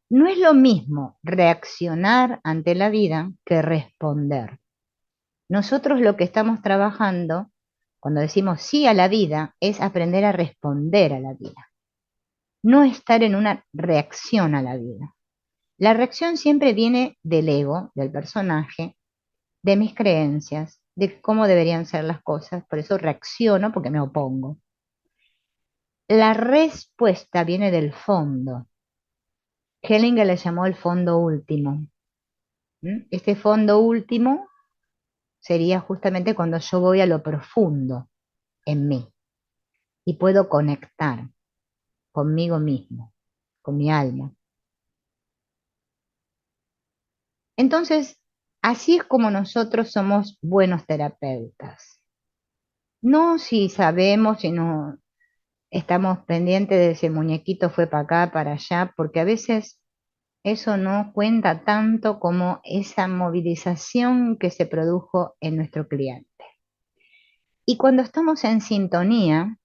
No es lo mismo reaccionar ante la vida que responder. Nosotros lo que estamos trabajando cuando decimos sí a la vida es aprender a responder a la vida, no estar en una reacción a la vida. La reacción siempre viene del ego, del personaje, de mis creencias, de cómo deberían ser las cosas, por eso reacciono porque me opongo. La respuesta viene del fondo. Hellinger le llamó el fondo último. Este fondo último sería justamente cuando yo voy a lo profundo en mí y puedo conectar conmigo mismo, con mi alma. Entonces, así es como nosotros somos buenos terapeutas. No si sabemos, si no estamos pendientes de si el muñequito fue para acá, para allá, porque a veces eso no cuenta tanto como esa movilización que se produjo en nuestro cliente. Y cuando estamos en sintonía,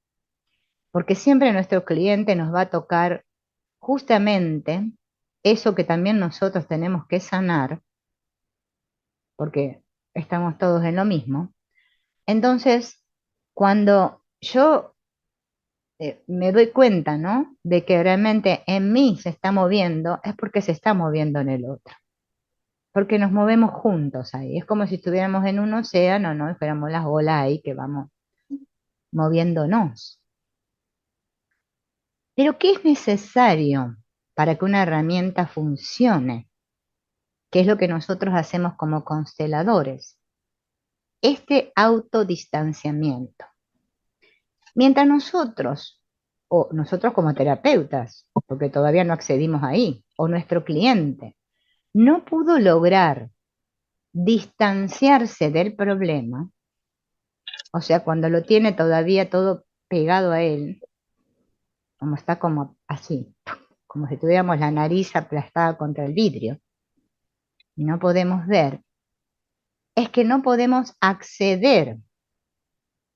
porque siempre nuestro cliente nos va a tocar justamente eso que también nosotros tenemos que sanar, porque estamos todos en lo mismo. Entonces, cuando yo me doy cuenta, ¿no? De que realmente en mí se está moviendo, es porque se está moviendo en el otro, porque nos movemos juntos ahí. Es como si estuviéramos en un océano, ¿no? Y fuéramos las olas ahí que vamos moviéndonos. Pero ¿qué es necesario para que una herramienta funcione? ¿Qué es lo que nosotros hacemos como consteladores? Este autodistanciamiento. Mientras nosotros, o nosotros como terapeutas, porque todavía no accedimos ahí, o nuestro cliente, no pudo lograr distanciarse del problema, o sea, cuando lo tiene todavía todo pegado a él, como está como así, como si tuviéramos la nariz aplastada contra el vidrio, y no podemos ver, es que no podemos acceder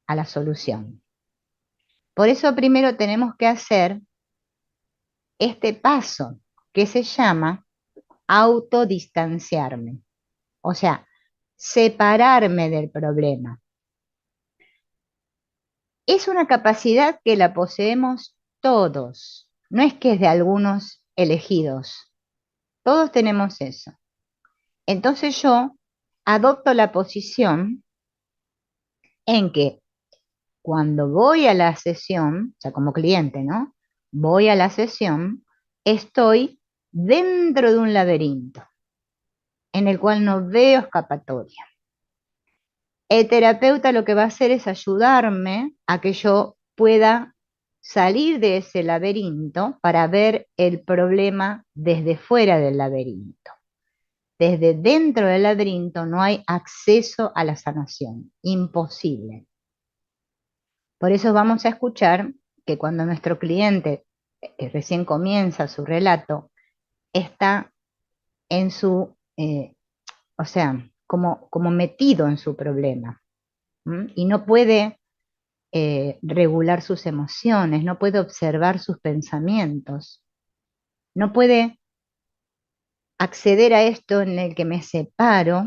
a la solución. Por eso primero tenemos que hacer este paso que se llama autodistanciarme, o sea, separarme del problema. Es una capacidad que la poseemos todos, no es que es de algunos elegidos, todos tenemos eso. Entonces yo adopto la posición en que cuando voy a la sesión, o sea, como cliente, ¿no? Voy a la sesión, estoy dentro de un laberinto en el cual no veo escapatoria. El terapeuta lo que va a hacer es ayudarme a que yo pueda salir de ese laberinto para ver el problema desde fuera del laberinto. Desde dentro del laberinto no hay acceso a la sanación, imposible. Por eso vamos a escuchar que cuando nuestro cliente recién comienza su relato, está en su, o sea, como metido en su problema, ¿m? Y no puede regular sus emociones, no puede observar sus pensamientos, no puede acceder a esto en el que me separo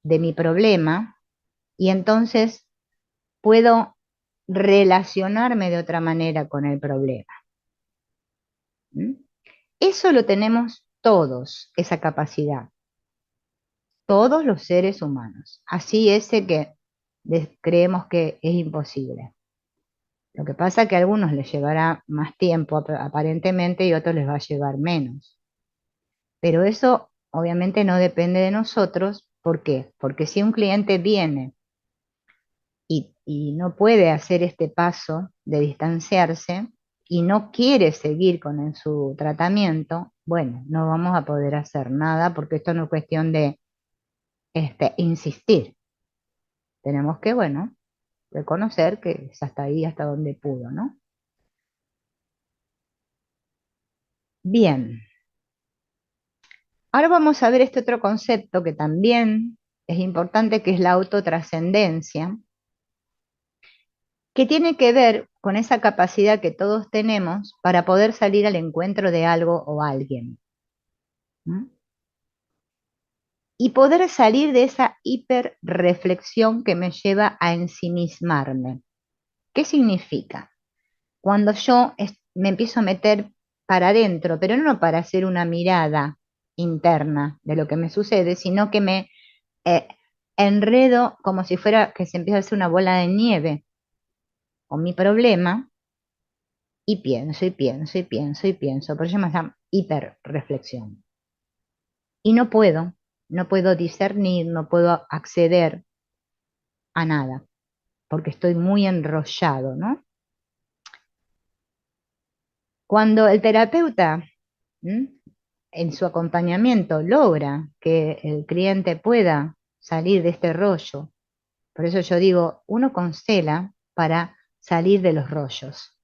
de mi problema y entonces puedo relacionarme de otra manera con el problema. ¿Mm? Eso lo tenemos todos, esa capacidad, todos los seres humanos. Así ese que creemos que es imposible. Lo que pasa es que a algunos les llevará más tiempo aparentemente y a otros les va a llevar menos. Pero eso obviamente no depende de nosotros. ¿Por qué? Porque si un cliente viene y no puede hacer este paso de distanciarse y no quiere seguir con su tratamiento, bueno, no vamos a poder hacer nada porque esto no es cuestión de insistir. Tenemos que, bueno, reconocer que es hasta ahí, hasta donde pudo, ¿no? Bien, ahora vamos a ver este otro concepto que también es importante, que es la autotrascendencia, que tiene que ver con esa capacidad que todos tenemos para poder salir al encuentro de algo o alguien. ¿Mm? Y poder salir de esa hiperreflexión que me lleva a ensimismarme. ¿Qué significa? Cuando yo me empiezo a meter para adentro, pero no para hacer una mirada interna de lo que me sucede, sino que me eh, enredo como si fuera que se empieza a hacer una bola de nieve con mi problema y pienso y pienso y pienso y pienso, por eso me llama hiperreflexión. Y no puedo discernir, no puedo acceder a nada, porque estoy muy enrollado, ¿no? Cuando el terapeuta, ¿m?, en su acompañamiento logra que el cliente pueda salir de este rollo, por eso yo digo, uno constela para salir de los rollos.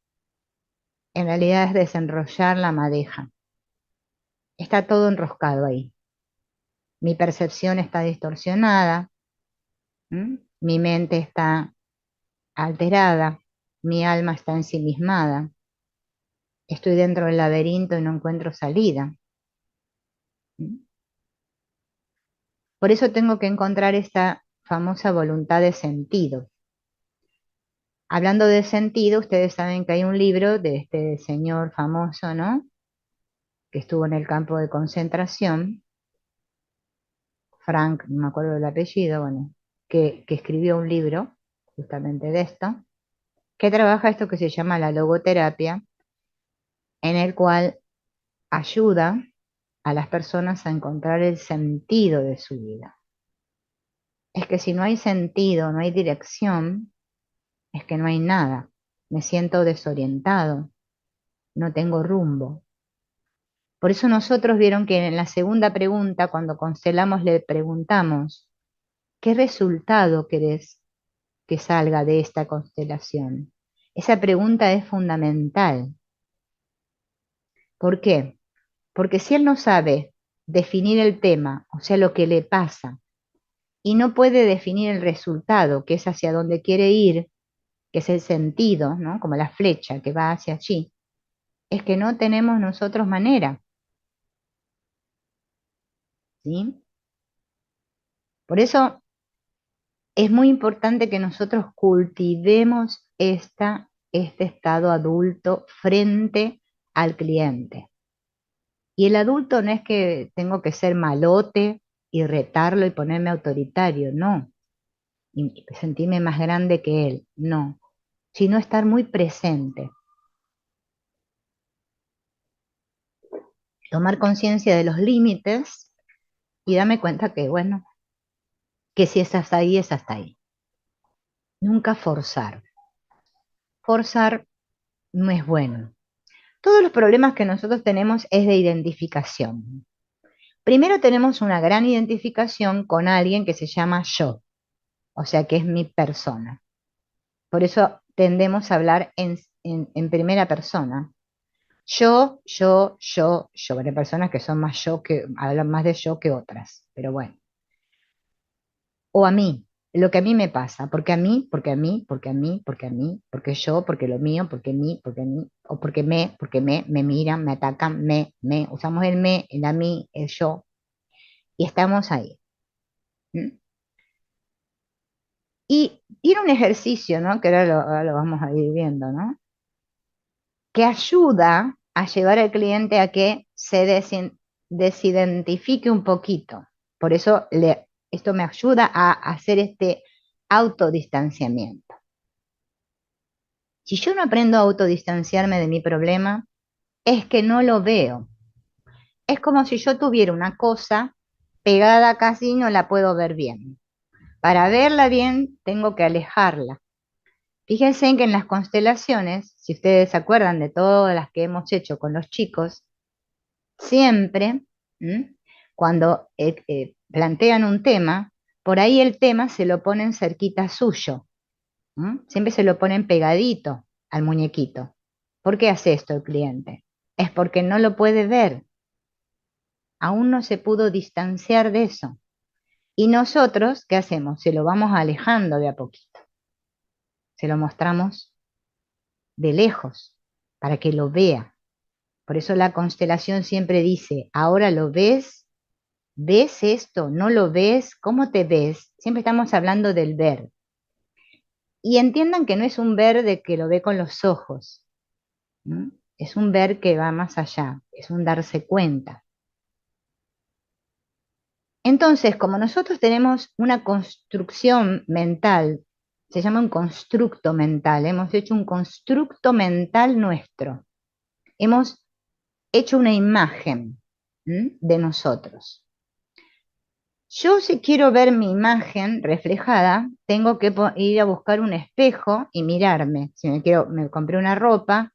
En realidad es desenrollar la madeja. Está todo enroscado ahí. Mi percepción está distorsionada, ¿m?, mi mente está alterada, mi alma está ensimismada, estoy dentro del laberinto y no encuentro salida. ¿M? Por eso tengo que encontrar esta famosa voluntad de sentido. Hablando de sentido, ustedes saben que hay un libro de este señor famoso, ¿no?, que estuvo en el campo de concentración, Frank, no me acuerdo del apellido, bueno, que escribió un libro justamente de esto, que trabaja esto que se llama la logoterapia, en el cual ayuda a las personas a encontrar el sentido de su vida. Es que si no hay sentido, no hay dirección, es que no hay nada. Me siento desorientado, no tengo rumbo. Por eso nosotros vieron que en la segunda pregunta, cuando constelamos, le preguntamos, ¿qué resultado querés que salga de esta constelación? Esa pregunta es fundamental. ¿Por qué? Porque si él no sabe definir el tema, o sea, lo que le pasa, y no puede definir el resultado, que es hacia donde quiere ir, que es el sentido, ¿no?, como la flecha que va hacia allí, es que no tenemos nosotros manera, ¿sí? Por eso es muy importante que nosotros cultivemos este estado adulto frente al cliente. Y el adulto no es que tengo que ser malote y retarlo y ponerme autoritario, no, y sentirme más grande que él, no, sino estar muy presente, tomar conciencia de los límites y darme cuenta que, bueno, que si es hasta ahí, es hasta ahí. Nunca forzar. Forzar no es bueno. Todos los problemas que nosotros tenemos es de identificación. Primero tenemos una gran identificación con alguien que se llama yo, o sea que es mi persona. Por eso tendemos a hablar en primera persona. Yo. Bueno, hay personas que son más yo, que hablan más de yo que otras, pero bueno. O a mí, lo que a mí me pasa, porque a mí, porque a mí, porque a mí, porque a mí, porque yo, porque lo mío, porque a mí, o porque me miran, me atacan, usamos el me, el a mí, el yo, y estamos ahí. ¿M? Y tiene un ejercicio, ¿no?, que ahora lo vamos a ir viendo, ¿no?, que ayuda a llevar al cliente a que se desidentifique un poquito. Por eso esto me ayuda a hacer este autodistanciamiento. Si yo no aprendo a autodistanciarme de mi problema, es que no lo veo. Es como si yo tuviera una cosa pegada casi y no la puedo ver bien. Para verla bien, tengo que alejarla. Fíjense en que en las constelaciones, si ustedes se acuerdan de todas las que hemos hecho con los chicos, siempre, cuando plantean un tema, por ahí el tema se lo ponen cerquita suyo. Siempre se lo ponen pegadito al muñequito. ¿Por qué hace esto el cliente? Es porque no lo puede ver. Aún no se pudo distanciar de eso. Y nosotros, ¿qué hacemos? Se lo vamos alejando de a poquito. Se lo mostramos de lejos para que lo vea. Por eso la constelación siempre dice, ahora lo ves, ves esto, no lo ves, ¿cómo te ves? Siempre estamos hablando del ver. Y entiendan que no es un ver de que lo ve con los ojos, ¿no? Es un ver que va más allá, es un darse cuenta. Entonces, como nosotros tenemos una construcción mental, se llama un constructo mental, hemos hecho un constructo mental nuestro, hemos hecho una imagen, ¿m?, de nosotros. Yo si quiero ver mi imagen reflejada, tengo que ir a buscar un espejo y mirarme. Si me compré una ropa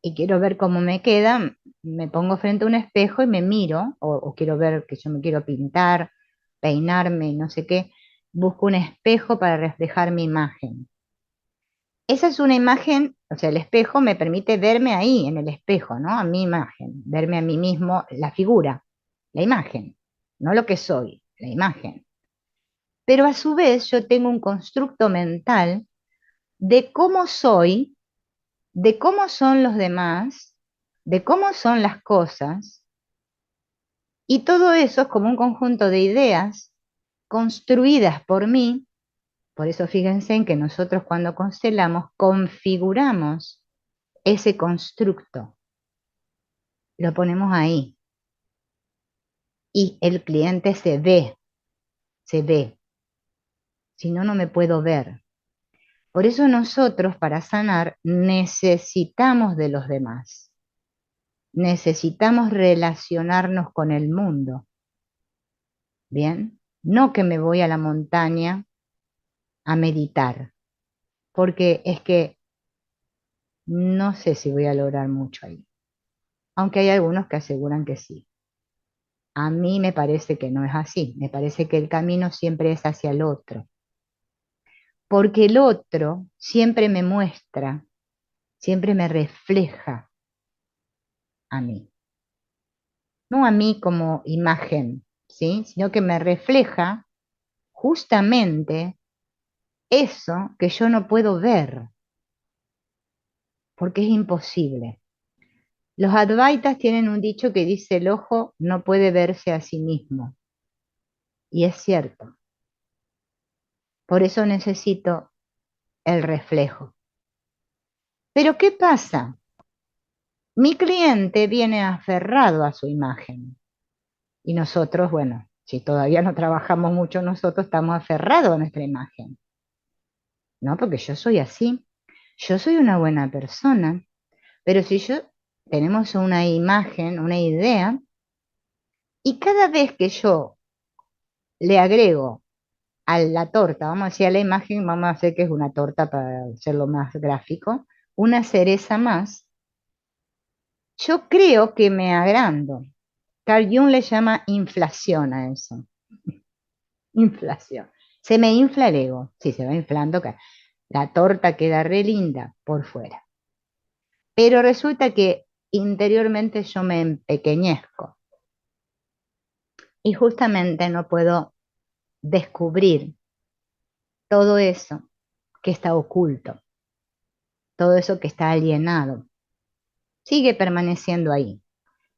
y quiero ver cómo me queda, me pongo frente a un espejo y me miro, o quiero ver que yo me quiero pintar, peinarme y no sé qué, busco un espejo para reflejar mi imagen. Esa es una imagen, o sea, el espejo me permite verme ahí, en el espejo, ¿no? A mi imagen, verme a mí mismo, la figura, la imagen, no lo que soy, la imagen. Pero a su vez yo tengo un constructo mental de cómo soy, de cómo son los demás, de cómo son las cosas, y todo eso es como un conjunto de ideas construidas por mí. Por eso fíjense en que nosotros cuando constelamos configuramos ese constructo, lo ponemos ahí y el cliente se ve, si no, no me puedo ver. Por eso nosotros para sanar necesitamos de los demás, necesitamos relacionarnos con el mundo, ¿bien? No que me voy a la montaña a meditar, porque es que no sé si voy a lograr mucho ahí, aunque hay algunos que aseguran que sí. A mí me parece que no es así, me parece que el camino siempre es hacia el otro, porque el otro siempre me muestra, siempre me refleja a mí, no a mí como imagen, ¿sí? Sino que me refleja justamente eso que yo no puedo ver, porque es imposible. Los Advaitas tienen un dicho que dice el ojo no puede verse a sí mismo, y es cierto. Por eso necesito el reflejo. Pero ¿qué pasa? Mi cliente viene aferrado a su imagen y nosotros, bueno, si todavía no trabajamos mucho, nosotros estamos aferrados a nuestra imagen, ¿no? Porque yo soy así, yo soy una buena persona, pero si yo tenemos una imagen, una idea, y cada vez que yo le agrego a la torta, vamos a decir a la imagen, vamos a hacer que es una torta para hacerlo más gráfico, una cereza más, yo creo que me agrando. Carl Jung le llama inflación a eso. Inflación. Se me infla el ego. Sí, se va inflando. La torta queda re linda por fuera. Pero resulta que interiormente yo me empequeñezco. Y justamente no puedo descubrir todo eso que está oculto. Todo eso que está alienado. Sigue permaneciendo ahí.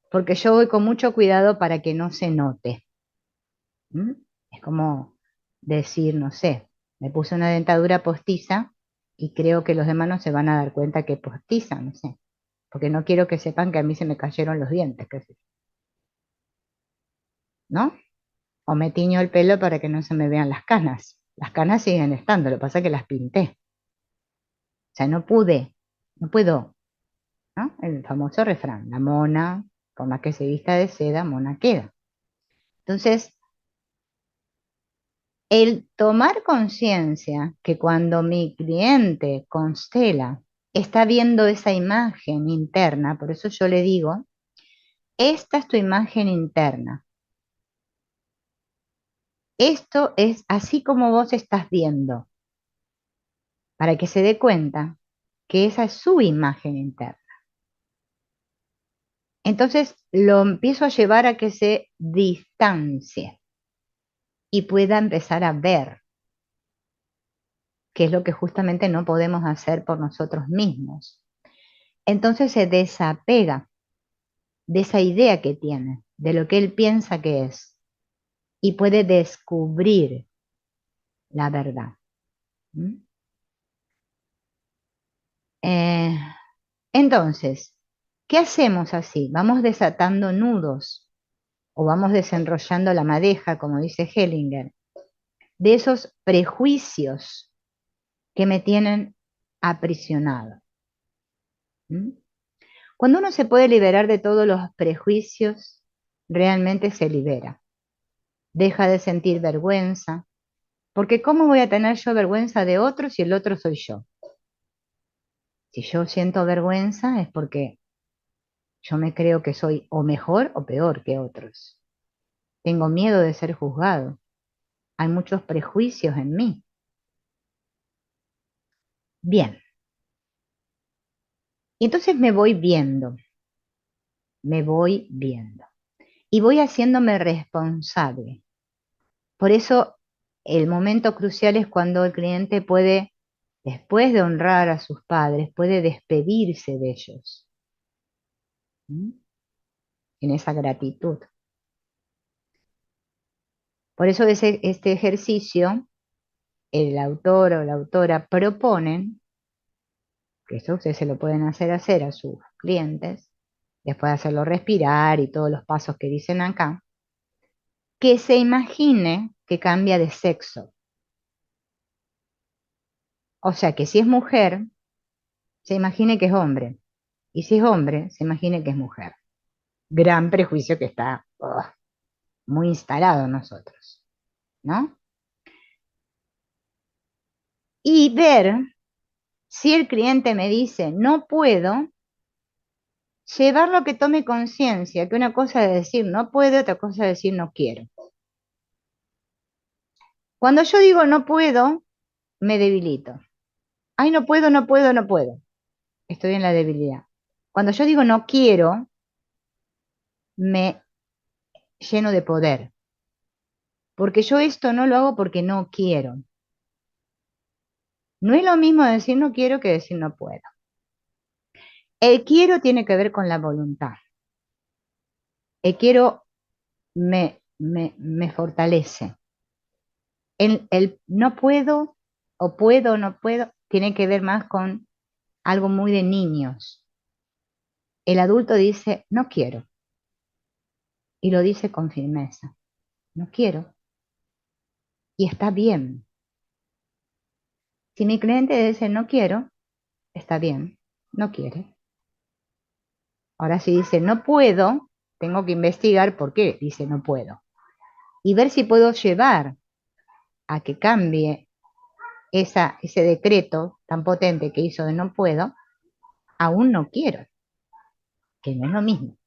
Porque yo voy con mucho cuidado para que no se note. ¿Mm? Es como decir, no sé, me puse una dentadura postiza y creo que los demás no se van a dar cuenta que es postiza, no sé, porque no quiero que sepan que a mí se me cayeron los dientes, qué sé yo, ¿no? O me tiño el pelo para que no se me vean las canas. Las canas siguen estando, lo que pasa es que las pinté. O sea, no pude, no puedo, ¿no? El famoso refrán, la mona, por más que se vista de seda, mona queda. Entonces, el tomar conciencia que cuando mi cliente constela, está viendo esa imagen interna, por eso yo le digo, esta es tu imagen interna. Esto es así como vos estás viendo, para que se dé cuenta que esa es su imagen interna. Entonces lo empiezo a llevar a que se distancie y pueda empezar a ver, que es lo que justamente no podemos hacer por nosotros mismos. Entonces se desapega. de esa idea que tiene, de lo que él piensa que es, y puede descubrir la verdad. ¿Mm? Eh, entonces, ¿qué hacemos así? Vamos desatando nudos o vamos desenrollando la madeja, como dice Hellinger, de esos prejuicios que me tienen aprisionado. ¿Mm? Cuando uno se puede liberar de todos los prejuicios, realmente se libera. Deja de sentir vergüenza, porque ¿cómo voy a tener yo vergüenza de otro si el otro soy yo? Si yo siento vergüenza es porque yo me creo que soy o mejor o peor que otros. Tengo miedo de ser juzgado. Hay muchos prejuicios en mí. Bien, y entonces me voy viendo y voy haciéndome responsable. Por eso el momento crucial es cuando el cliente puede, después de honrar a sus padres, puede despedirse de ellos. ¿Mm? En esa gratitud. Por eso este ejercicio, el autor o la autora proponen, que esto ustedes se lo pueden hacer a sus clientes, después de hacerlo respirar y todos los pasos que dicen acá, que se imagine que cambia de sexo. O sea que si es mujer, se imagine que es hombre. Y si es hombre, se imagine que es mujer. Gran prejuicio que está muy instalado en nosotros, ¿no? Y ver si el cliente me dice no puedo, llevarlo a que tome conciencia, que una cosa es decir no puedo, otra cosa es decir no quiero. Cuando yo digo no puedo, me debilito. Ay, no puedo, no puedo, no puedo. Estoy en la debilidad. Cuando yo digo no quiero, me lleno de poder. Porque yo esto no lo hago porque no quiero. No es lo mismo decir no quiero que decir no puedo. El quiero tiene que ver con la voluntad. El quiero me fortalece. El no puedo o no puedo tiene que ver más con algo muy de niños. El adulto dice no quiero y lo dice con firmeza. No quiero y está bien. Si mi cliente dice no quiero, está bien, no quiere. Ahora si dice no puedo, tengo que investigar por qué dice no puedo y ver si puedo llevar a que cambie ese decreto tan potente que hizo de no puedo, aún no quiero, que no es lo mismo.